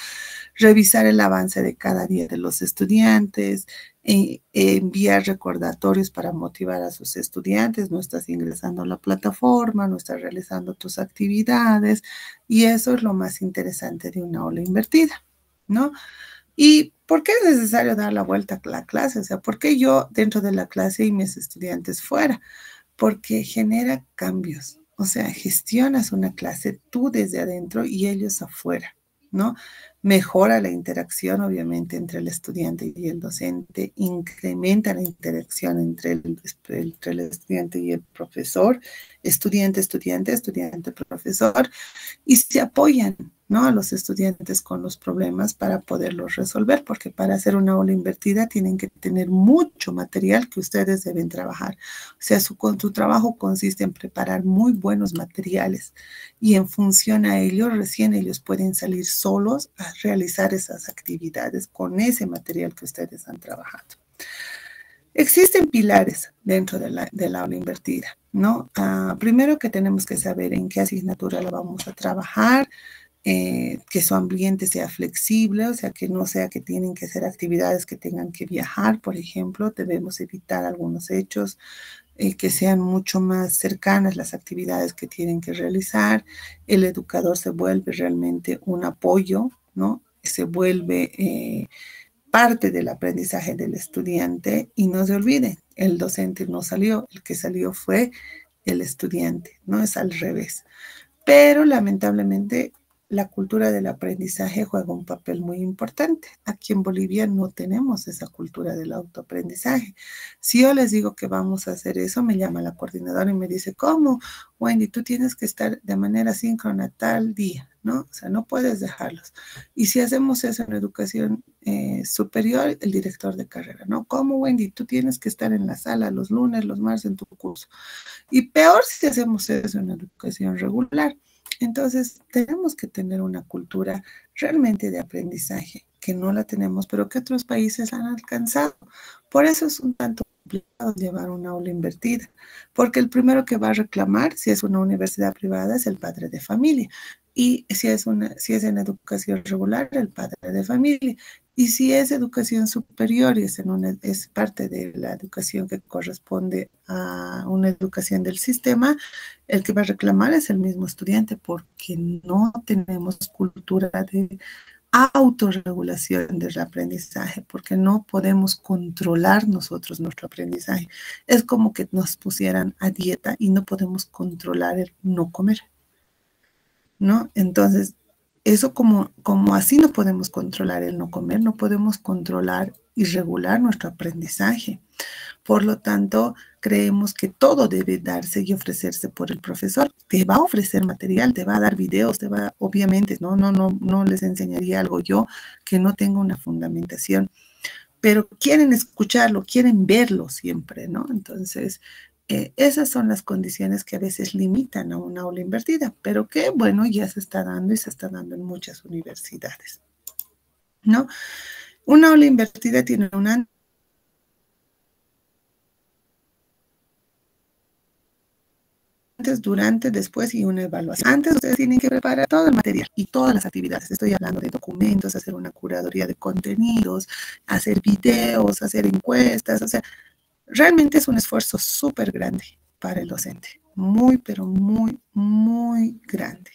revisar el avance de cada día de los estudiantes, enviar recordatorios para motivar a sus estudiantes. No estás ingresando a la plataforma, no estás realizando tus actividades y eso es lo más interesante de una aula invertida, ¿no? ¿Y por qué es necesario dar la vuelta a la clase? O sea, ¿por qué yo dentro de la clase y mis estudiantes fuera? Porque genera cambios. O sea, gestionas una clase tú desde adentro y ellos afuera, ¿no? Mejora la interacción, obviamente, entre el estudiante y el docente, incrementa la interacción entre el estudiante y el profesor, estudiante, profesor, y se apoyan, ¿no? A los estudiantes con los problemas para poderlos resolver, porque para hacer una aula invertida tienen que tener mucho material que ustedes deben trabajar. O sea, su trabajo consiste en preparar muy buenos materiales y en función a ello, recién ellos pueden salir solos a realizar esas actividades con ese material que ustedes han trabajado. Existen pilares dentro de la aula invertida, ¿no? Primero que tenemos que saber en qué asignatura la vamos a trabajar, que su ambiente sea flexible, o sea, que no sea que tienen que hacer actividades que tengan que viajar, por ejemplo. Debemos evitar algunos hechos que sean mucho más cercanas las actividades que tienen que realizar. El educador se vuelve realmente un apoyo, ¿no? Se vuelve parte del aprendizaje del estudiante y no se olviden, el docente no salió, el que salió fue el estudiante, no es al revés. Pero lamentablemente la cultura del aprendizaje juega un papel muy importante. Aquí en Bolivia no tenemos esa cultura del autoaprendizaje. Si yo les digo que vamos a hacer eso, me llama la coordinadora y me dice, ¿cómo? Wendy, tú tienes que estar de manera síncrona tal día. ¿no? O sea, no puedes dejarlos. Y si hacemos eso en educación superior, el director de carrera, ¿no? ¿Cómo, Wendy? Tú tienes que estar en la sala los lunes, los martes en tu curso. Y peor si hacemos eso en educación regular. Entonces, tenemos que tener una cultura realmente de aprendizaje, que no la tenemos, pero que otros países han alcanzado. Por eso es un tanto complicado llevar una aula invertida, porque el primero que va a reclamar, si es una universidad privada, es el padre de familia. Y si es en educación regular, el padre de familia. Y si es educación superior y es parte de la educación que corresponde a una educación del sistema, el que va a reclamar es el mismo estudiante porque no tenemos cultura de autorregulación del aprendizaje, porque no podemos controlar nosotros nuestro aprendizaje. Es como que nos pusieran a dieta y no podemos controlar el no comer, ¿no? Entonces, eso como así no podemos controlar el no comer, no podemos controlar y regular nuestro aprendizaje. Por lo tanto, creemos que todo debe darse y ofrecerse por el profesor. Te va a ofrecer material, te va a dar videos, obviamente, no les enseñaría algo yo que no tenga una fundamentación, pero quieren escucharlo, quieren verlo siempre, ¿no? Entonces, esas son las condiciones que a veces limitan a una aula invertida, pero que, bueno, ya se está dando y se está dando en muchas universidades, ¿no? Una aula invertida tiene una antes, durante, después y una evaluación. Antes ustedes tienen que preparar todo el material y todas las actividades. Estoy hablando de documentos, hacer una curaduría de contenidos, hacer videos, hacer encuestas. O sea, realmente es un esfuerzo súper grande para el docente. Muy, pero muy, muy grande.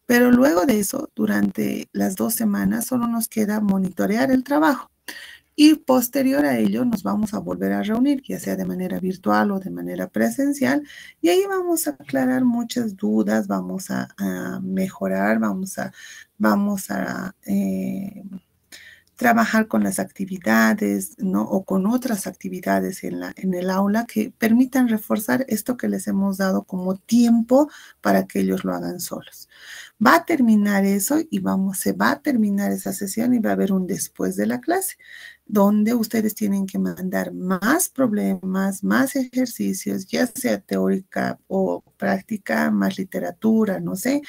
Pero luego de eso, durante las 2 semanas, solo nos queda monitorear el trabajo. Y posterior a ello nos vamos a volver a reunir, ya sea de manera virtual o de manera presencial, y ahí vamos a aclarar muchas dudas, vamos a mejorar, vamos a trabajar con las actividades, ¿no? O con otras actividades en el aula que permitan reforzar esto que les hemos dado como tiempo para que ellos lo hagan solos. Va a terminar eso y se va a terminar esa sesión y va a haber un después de la clase, donde ustedes tienen que mandar más problemas, más ejercicios, ya sea teórica o práctica, más literatura, no sé,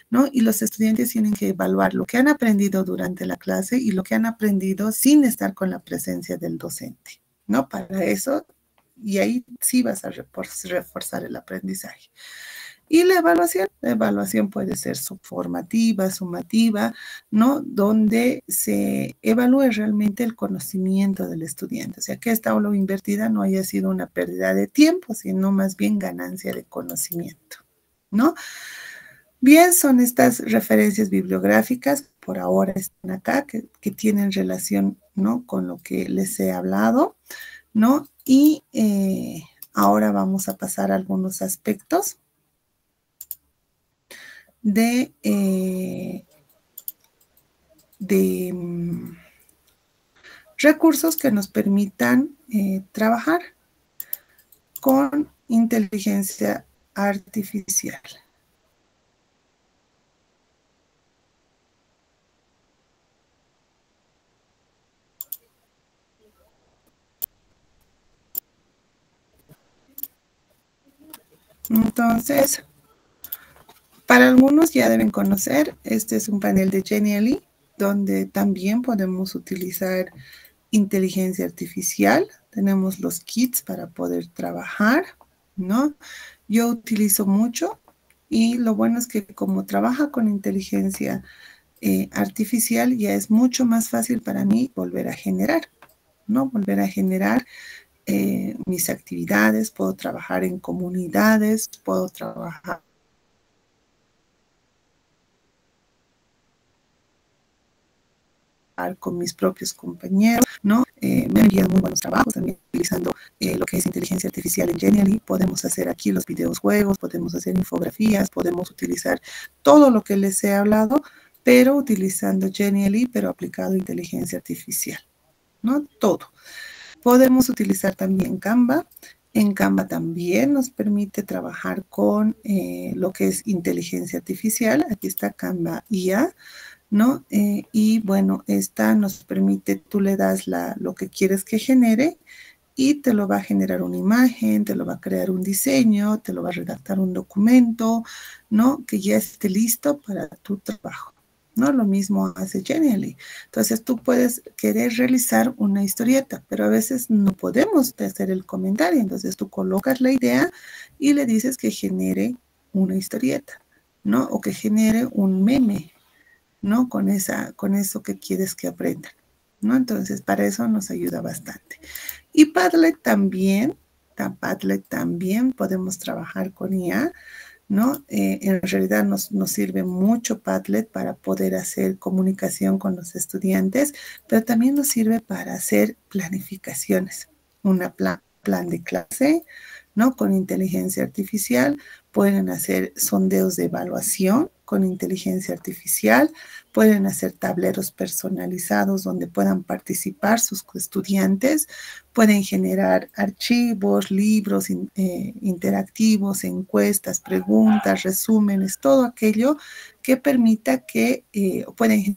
¿no? Y los estudiantes tienen que evaluar lo que han aprendido durante la clase y lo que han aprendido sin estar con la presencia del docente, ¿no? Para eso, y ahí sí vas a reforzar el aprendizaje. Y la evaluación puede ser subformativa, sumativa, ¿no? Donde se evalúe realmente el conocimiento del estudiante. O sea, que esta aula invertida no haya sido una pérdida de tiempo, sino más bien ganancia de conocimiento, ¿no? Bien, son estas referencias bibliográficas, por ahora están acá, que tienen relación, ¿no? Con lo que les he hablado, ¿no? Y ahora vamos a pasar a algunos aspectos de recursos que nos permitan trabajar con inteligencia artificial. Entonces, para algunos ya deben conocer, este es un panel de Genially, donde también podemos utilizar inteligencia artificial. Tenemos los kits para poder trabajar, ¿no? Yo utilizo mucho y lo bueno es que como trabaja con inteligencia artificial, ya es mucho más fácil para mí volver a generar, ¿no? Volver a generar mis actividades, puedo trabajar en comunidades, puedo trabajar con mis propios compañeros, ¿no? Me han enviado muy buenos trabajos también utilizando lo que es inteligencia artificial en Genially. Podemos hacer aquí los videojuegos, podemos hacer infografías, podemos utilizar todo lo que les he hablado, pero utilizando Genially, pero aplicado a inteligencia artificial, ¿no? Todo. Podemos utilizar también Canva En Canva también nos permite trabajar con lo que es inteligencia artificial. Aquí está Canva IA, ¿no? Y bueno, esta nos permite, tú le das lo que quieres que genere y te lo va a generar una imagen, te lo va a crear un diseño, te lo va a redactar un documento, ¿no? Que ya esté listo para tu trabajo, ¿no? Lo mismo hace Genially. Entonces tú puedes querer realizar una historieta, pero a veces no podemos hacer el comentario. Entonces tú colocas la idea y le dices que genere una historieta, ¿no? O que genere un meme, ¿no? Con eso que quieres que aprendan, ¿no? Entonces, para eso nos ayuda bastante. Y Padlet también podemos trabajar con IA, ¿no? En realidad nos sirve mucho Padlet para poder hacer comunicación con los estudiantes, pero también nos sirve para hacer planificaciones, plan de clase, ¿no? Con inteligencia artificial, pueden hacer sondeos de evaluación con inteligencia artificial, pueden hacer tableros personalizados donde puedan participar sus estudiantes, pueden generar archivos, libros interactivos, encuestas, preguntas, resúmenes, todo aquello que permita que pueden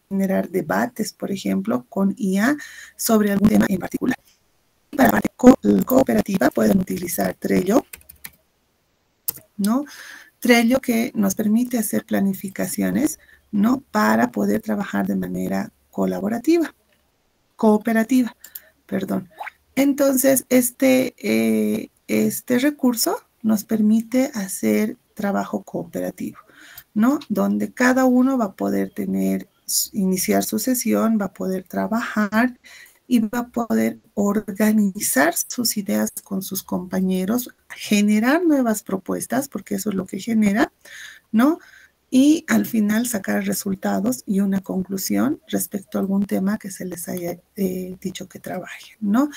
generar debates, por ejemplo, con IA sobre algún tema en particular. Para la parte cooperativa pueden utilizar Trello, ¿no? Trello que nos permite hacer planificaciones, ¿no? Para poder trabajar de manera cooperativa, perdón. Entonces, este recurso nos permite hacer trabajo cooperativo, ¿no? Donde cada uno va a poder iniciar su sesión, va a poder trabajar y va a poder organizar sus ideas con sus compañeros, generar nuevas propuestas, porque eso es lo que genera, ¿no? Y al final sacar resultados y una conclusión respecto a algún tema que se les haya dicho que trabajen, ¿no?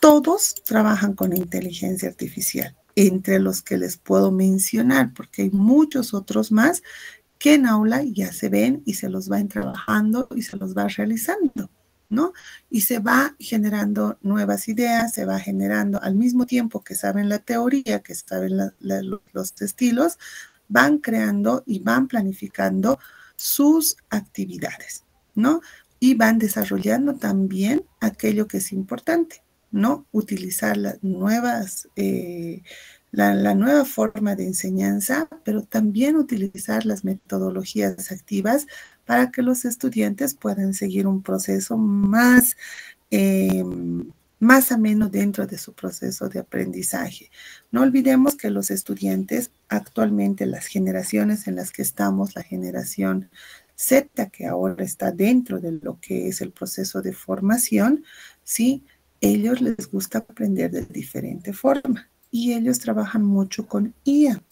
Todos trabajan con inteligencia artificial, entre los que les puedo mencionar, porque hay muchos otros más que en aula ya se ven y se los van trabajando y se los va realizando, ¿no? Y se va generando nuevas ideas, se va generando al mismo tiempo que saben la teoría, que saben los estilos, van creando y van planificando sus actividades, ¿no? Y van desarrollando también aquello que es importante, ¿no? Utilizar las nuevas, la nueva forma de enseñanza, pero también utilizar las metodologías activas para que los estudiantes puedan seguir un proceso más ameno dentro de su proceso de aprendizaje. No olvidemos que los estudiantes actualmente, las generaciones en las que estamos, la generación Z, que ahora está dentro de lo que es el proceso de formación, ¿sí? Ellos les gusta aprender de diferente forma y ellos trabajan mucho con IA,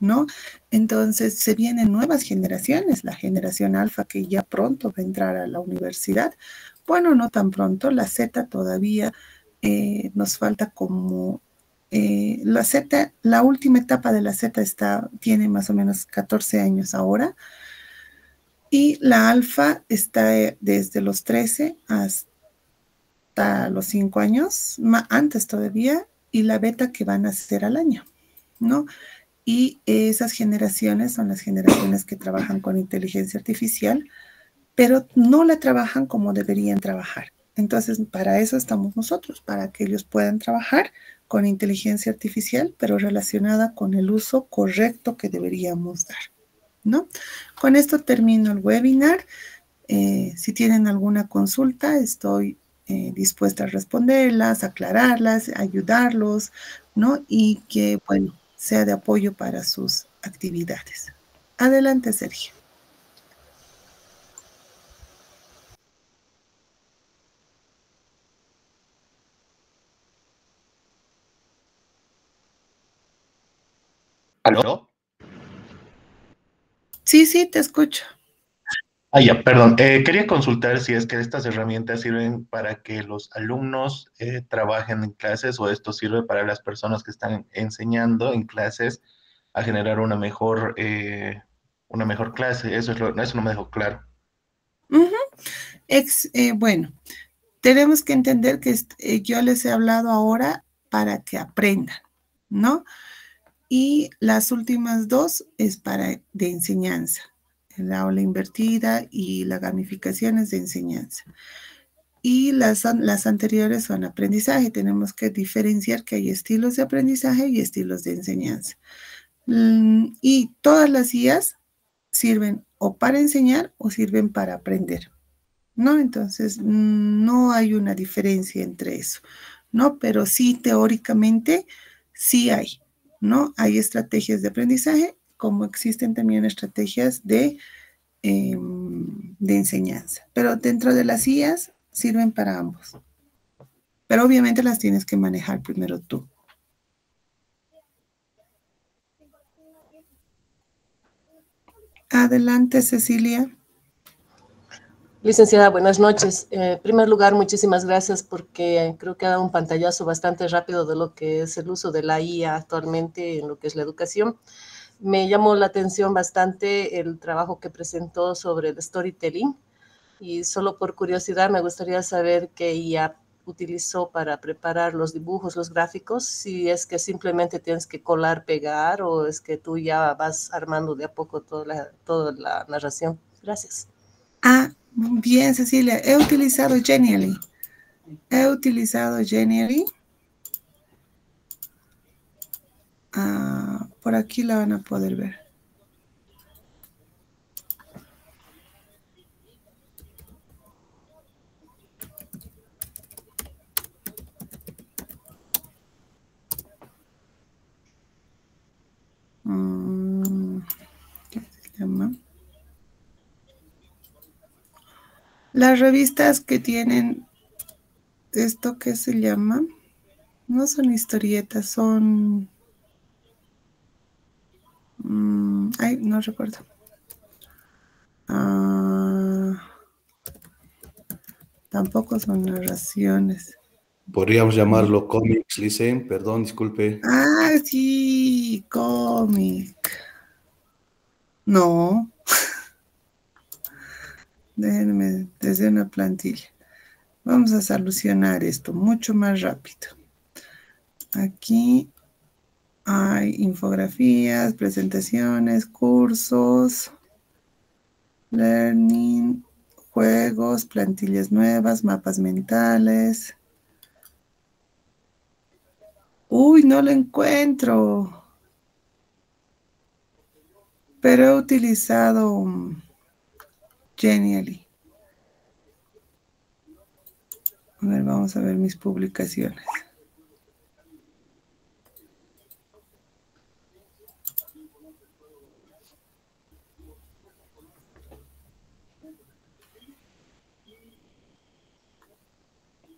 ¿no? Entonces se vienen nuevas generaciones, la generación alfa que ya pronto va a entrar a la universidad. Bueno, no tan pronto, la Z todavía nos falta como la Z, la última etapa de la Z tiene más o menos 14 años ahora y la alfa está desde los 13 hasta los 5 años, antes todavía, y la beta que van a ser al año, ¿no? Y esas generaciones son las generaciones que trabajan con inteligencia artificial, pero no la trabajan como deberían trabajar. Entonces, para eso estamos nosotros, para que ellos puedan trabajar con inteligencia artificial, pero relacionada con el uso correcto que deberíamos dar, ¿no? Con esto termino el webinar. Si tienen alguna consulta, estoy dispuesta a responderlas, aclararlas, ayudarlos, ¿no? Y que, bueno, sea de apoyo para sus actividades. Adelante, Sergio. ¿Aló? Sí, te escucho. Ah, ya, perdón. Quería consultar si es que estas herramientas sirven para que los alumnos trabajen en clases o esto sirve para las personas que están enseñando en clases a generar una mejor clase. Eso no me dejó claro. Bueno, tenemos que entender que yo les he hablado ahora para que aprendan, ¿no? Y las últimas dos es de enseñanza. El aula invertida y la gamificación es de enseñanza. Y las anteriores son aprendizaje. Tenemos que diferenciar que hay estilos de aprendizaje y estilos de enseñanza. Y todas las IAs sirven o para enseñar o sirven para aprender, ¿no? Entonces, no hay una diferencia entre eso, ¿no? Pero sí, teóricamente, sí hay, ¿no? Hay estrategias de aprendizaje, como existen también estrategias de enseñanza. Pero dentro de las IAs sirven para ambos. Pero obviamente las tienes que manejar primero tú. Adelante, Cecilia. Licenciada, buenas noches. En primer lugar, muchísimas gracias porque creo que ha dado un pantallazo bastante rápido de lo que es el uso de la IA actualmente en lo que es la educación. Me llamó la atención bastante el trabajo que presentó sobre el storytelling y solo por curiosidad me gustaría saber qué IA utilizó para preparar los dibujos, los gráficos, si es que simplemente tienes que colar, pegar o es que tú ya vas armando de a poco toda la narración. Gracias. Bien, Cecilia, he utilizado Genially. Por aquí la van a poder ver. ¿Qué se llama? Las revistas que tienen esto, ¿qué se llama? No son historietas, son... ay, no recuerdo. Tampoco son narraciones. Podríamos llamarlo cómics, Licen, perdón, disculpe. Sí, cómic. No. Déjenme desde una plantilla. Vamos a solucionar esto mucho más rápido. Aquí hay infografías, presentaciones, cursos, learning, juegos, plantillas nuevas, mapas mentales. Uy, no lo encuentro. Pero he utilizado Genially. A ver, vamos a ver mis publicaciones.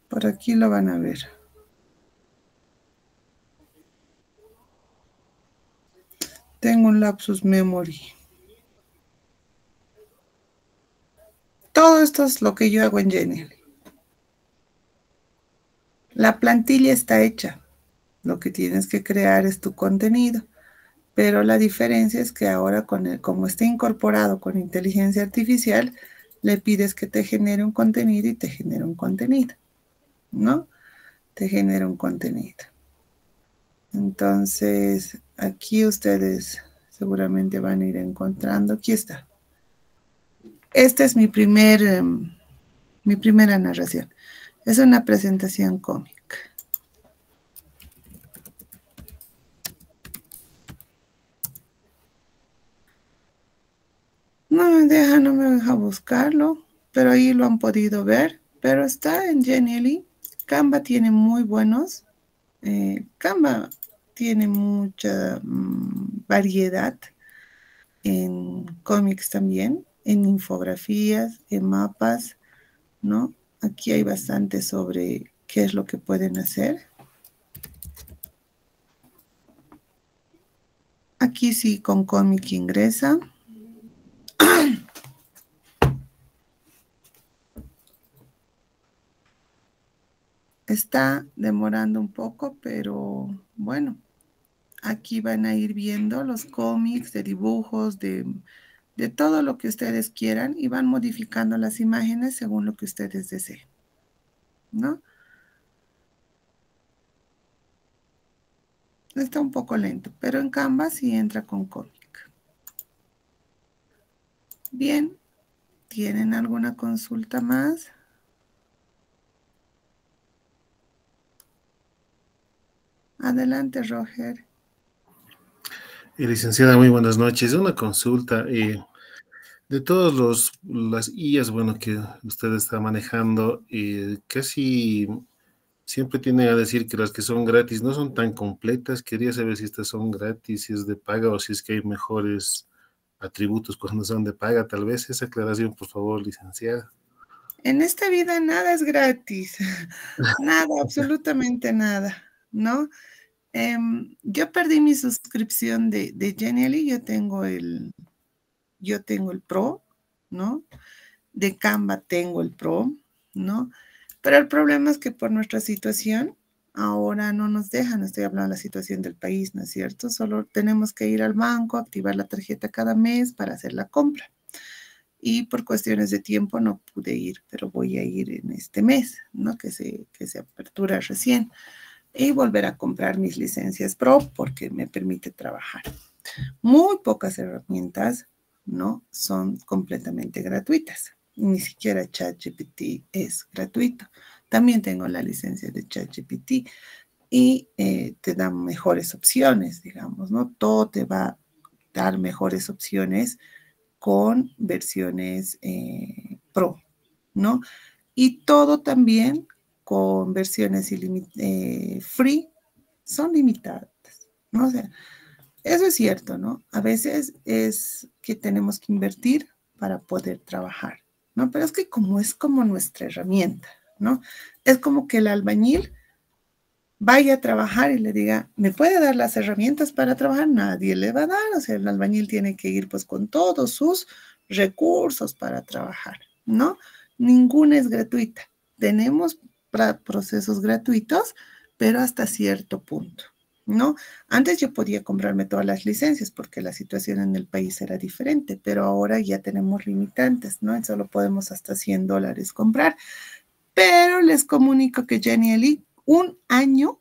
Por aquí lo van a ver. Tengo un lapsus memory. Todo esto es lo que yo hago en Genially. La plantilla está hecha. Lo que tienes que crear es tu contenido. Pero la diferencia es que ahora, como está incorporado con inteligencia artificial, le pides que te genere un contenido y te genera un contenido, ¿no? Te genera un contenido. Entonces, aquí ustedes seguramente van a ir encontrando. Aquí está. Esta es mi primera narración. Es una presentación cómica. No me deja buscarlo, pero ahí lo han podido ver. Pero está en Genially. Canva tiene muy buenos. Canva tiene mucha variedad en cómics también, en infografías, en mapas, ¿no? Aquí hay bastante sobre qué es lo que pueden hacer. Aquí sí, con cómic ingresa. Está demorando un poco, pero bueno, aquí van a ir viendo los cómics de dibujos, de de todo lo que ustedes quieran y van modificando las imágenes según lo que ustedes deseen, ¿no? Está un poco lento, pero en Canva sí entra con Comic. Bien, ¿tienen alguna consulta más? Adelante, Roger. Licenciada, muy buenas noches. Una consulta. De todos las IAs, bueno, que usted está manejando, casi siempre tienen a decir que las que son gratis no son tan completas. Quería saber si estas son gratis, si es de paga o si es que hay mejores atributos cuando son de paga. Tal vez esa aclaración, por favor, licenciada. En esta vida nada es gratis. Nada, absolutamente nada, ¿no? Yo perdí mi suscripción de Genially. Yo tengo el Pro, ¿no? De Canva tengo el Pro, ¿no? Pero el problema es que por nuestra situación ahora no nos dejan, estoy hablando de la situación del país, ¿no es cierto? Solo tenemos que ir al banco, activar la tarjeta cada mes para hacer la compra. Y por cuestiones de tiempo no pude ir, pero voy a ir en este mes, ¿no? Que se apertura recién. Y volver a comprar mis licencias Pro porque me permite trabajar. Muy pocas herramientas, ¿no? Son completamente gratuitas. Ni siquiera ChatGPT es gratuito. También tengo la licencia de ChatGPT y te dan mejores opciones, digamos, ¿no? Todo te va a dar mejores opciones con versiones Pro, ¿no? Y todo también con versiones free son limitadas, ¿no? O sea, eso es cierto, ¿no? A veces es que tenemos que invertir para poder trabajar, ¿no? Pero es que como es como nuestra herramienta, ¿no? Es como que el albañil vaya a trabajar y le diga, ¿me puede dar las herramientas para trabajar? Nadie le va a dar, o sea, el albañil tiene que ir pues con todos sus recursos para trabajar, ¿no? Ninguna es gratuita. Tenemos procesos gratuitos, pero hasta cierto punto, ¿no? Antes yo podía comprarme todas las licencias porque la situación en el país era diferente, pero ahora ya tenemos limitantes, ¿no? Solo podemos hasta $100 comprar. Pero les comunico que Genially, un año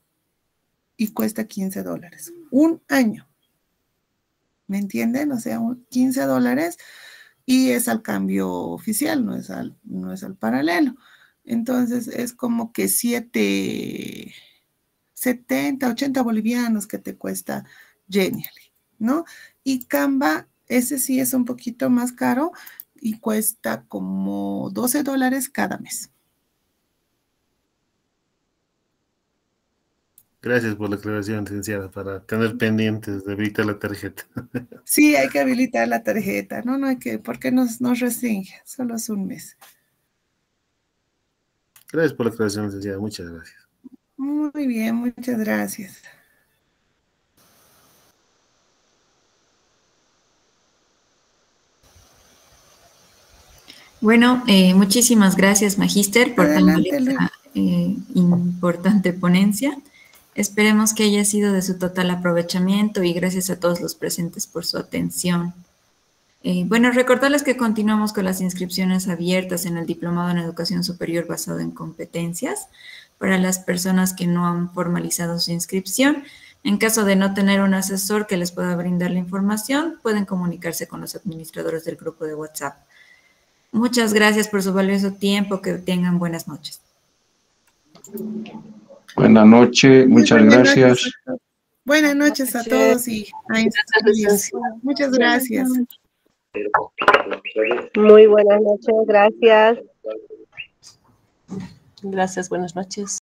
y cuesta $15. Un año. ¿Me entienden? O sea, $15 y es al cambio oficial, no es al paralelo. Entonces es como que 70, 80 bolivianos que te cuesta Genially, ¿no? Y Canva, ese sí es un poquito más caro y cuesta como $12 cada mes. Gracias por la aclaración, licenciada, para tener pendientes de habilitar la tarjeta. Sí, hay que habilitar la tarjeta. No hay que, porque nos restringe. Solo es un mes. Gracias por la aclaración, licenciada. Muchas gracias. Muy bien, muchas gracias. Bueno, muchísimas gracias, Magíster, por tan Adelante, Luis. importante ponencia. Esperemos que haya sido de su total aprovechamiento y gracias a todos los presentes por su atención. Bueno, recordarles que continuamos con las inscripciones abiertas en el Diplomado en Educación Superior basado en competencias para las personas que no han formalizado su inscripción. En caso de no tener un asesor que les pueda brindar la información, pueden comunicarse con los administradores del grupo de WhatsApp. Muchas gracias por su valioso tiempo. Que tengan buenas noches. Buenas noches, muchas gracias. Buenas noches a todos y a inscribirse. Muchas gracias. Muy buenas noches, gracias. Gracias, buenas noches.